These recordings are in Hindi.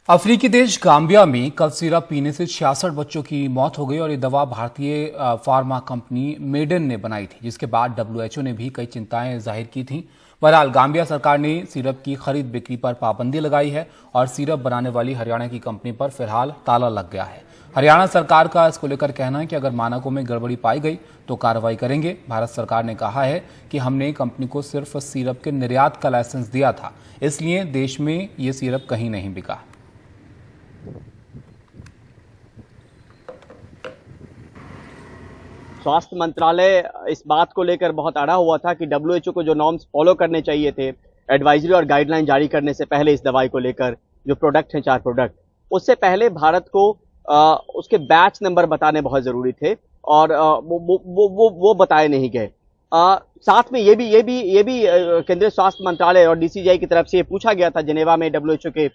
अफ्रीकी देश गाम्बिया में कल सिरप पीने से 66 बच्चों की मौत हो गई और ये दवा भारतीय फार्मा कंपनी मेडेन ने बनाई थी, जिसके बाद डब्ल्यूएचओ ने भी कई चिंताएं जाहिर की थीं। बहरहाल गाम्बिया सरकार ने सिरप की खरीद बिक्री पर पाबंदी लगाई है और सिरप बनाने वाली हरियाणा की कंपनी पर फिलहाल ताला लग गया है। हरियाणा सरकार का इसको लेकर कहना है कि अगर मानकों में गड़बड़ी पाई गई तो कार्रवाई करेंगे। भारत सरकार ने कहा है कि हमने कंपनी को सिर्फ सिरप के निर्यात का लाइसेंस दिया था, इसलिए देश में ये सिरप कहीं नहीं बिका। स्वास्थ्य मंत्रालय इस बात को लेकर बहुत अड़ा हुआ था कि डब्ल्यूएचओ को जो नॉर्म्स फॉलो करने चाहिए थे एडवाइजरी और गाइडलाइन जारी करने से पहले इस दवाई को लेकर, जो प्रोडक्ट हैं 4 प्रोडक्ट, उससे पहले भारत को उसके बैच नंबर बताने बहुत जरूरी थे और वो बताए नहीं गए। साथ में ये भी केंद्रीय स्वास्थ्य मंत्रालय और डीसीजीआई की तरफ से ये पूछा गया था जेनेवा में डब्ल्यूएचओ के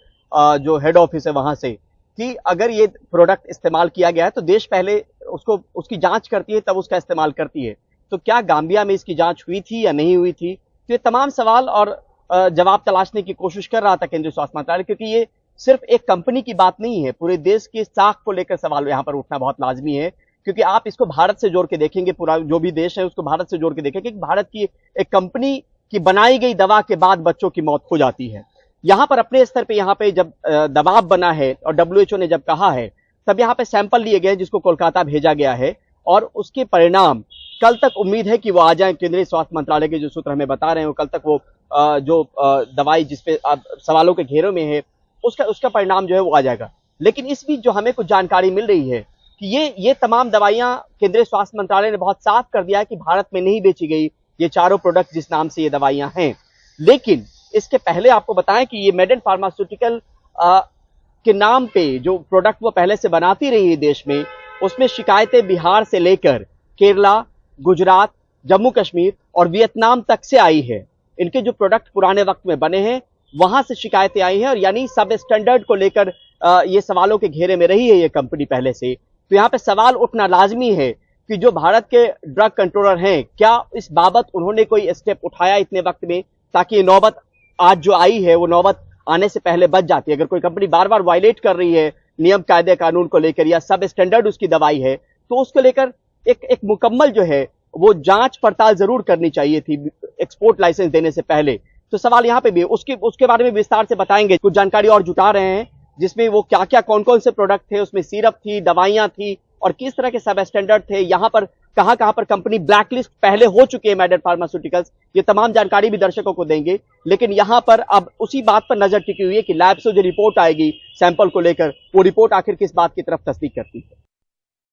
जो हेड ऑफिस है वहां से, कि अगर ये प्रोडक्ट इस्तेमाल किया गया है तो देश पहले उसकी जांच करती है, तब उसका इस्तेमाल करती है। तो क्या गाम्बिया में इसकी जांच हुई थी या नहीं हुई थी? तो ये तमाम सवाल और जवाब तलाशने की कोशिश कर रहा था केंद्रीय स्वास्थ्य मंत्रालय, क्योंकि ये सिर्फ एक कंपनी की बात नहीं है, पूरे देश की साख को लेकर सवाल यहाँ पर उठना बहुत लाजमी है। क्योंकि आप इसको भारत से जोड़ के देखेंगे, पूरा जो भी देश है उसको भारत से जोड़ के देखेंगे कि भारत की एक कंपनी की बनाई गई दवा के बाद बच्चों की मौत हो जाती है। यहाँ पर अपने स्तर पे यहाँ पे जब दबाव बना है और डब्ल्यूएचओ ने जब कहा है, तब यहाँ पे सैंपल लिए गए जिसको कोलकाता भेजा गया है और उसके परिणाम कल तक उम्मीद है कि वो आ जाए। केंद्रीय स्वास्थ्य मंत्रालय के जो सूत्र हमें बता रहे हैं वो कल तक वो जो दवाई जिसपे सवालों के घेरों में है उसका परिणाम जो है वो आ जाएगा। लेकिन इस बीच जो हमें कुछ जानकारी मिल रही है कि ये तमाम दवाइयां केंद्रीय स्वास्थ्य मंत्रालय ने बहुत साफ कर दिया है कि भारत में नहीं बेची गई, ये चारों प्रोडक्ट जिस नाम से ये दवाइयां हैं। लेकिन इसके पहले आपको बताएं कि ये मेडेन फार्मास्यूटिकल के नाम पे जो प्रोडक्ट वो पहले से बनाती रही है देश में, उसमें शिकायतें बिहार से लेकर केरला, गुजरात, जम्मू कश्मीर और वियतनाम तक से आई है। इनके जो प्रोडक्ट पुराने वक्त में बने हैं वहां से शिकायतें आई हैं और यानी सब स्टैंडर्ड को लेकर ये सवालों के घेरे में रही है ये कंपनी पहले से। तो यहाँ पे सवाल उठना लाजमी है कि जो भारत के ड्रग कंट्रोलर हैं, क्या इस बाबत उन्होंने कोई स्टेप उठाया इतने वक्त में, ताकि ये नौबत आज जो आई है वो नौबत आने से पहले बच जाती है। अगर कोई कंपनी बार बार वायलेट कर रही है नियम कायदे कानून को लेकर या सब स्टैंडर्ड उसकी दवाई है, तो उसको लेकर एक मुकम्मल जो है वो जांच पड़ताल जरूर करनी चाहिए थी एक्सपोर्ट लाइसेंस देने से पहले। तो सवाल यहाँ पे भी उसके बारे में विस्तार से बताएंगे। कुछ जानकारी और जुटा रहे हैं जिसमें वो क्या क्या कौन कौन से प्रोडक्ट थे, उसमें सिरप थी, दवाइयां थी और किस तरह के सब स्टैंडर्ड थे, यहाँ पर कहां पर कंपनी ब्लैकलिस्ट पहले हो चुकी है मेडेन फार्मास्यूटिकल्स, ये तमाम जानकारी भी दर्शकों को देंगे। लेकिन यहाँ पर अब उसी बात पर नजर टिकी हुई है कि लैब से जो रिपोर्ट आएगी सैंपल को लेकर, वो रिपोर्ट आखिर किस बात की तरफ तस्दीक करती है।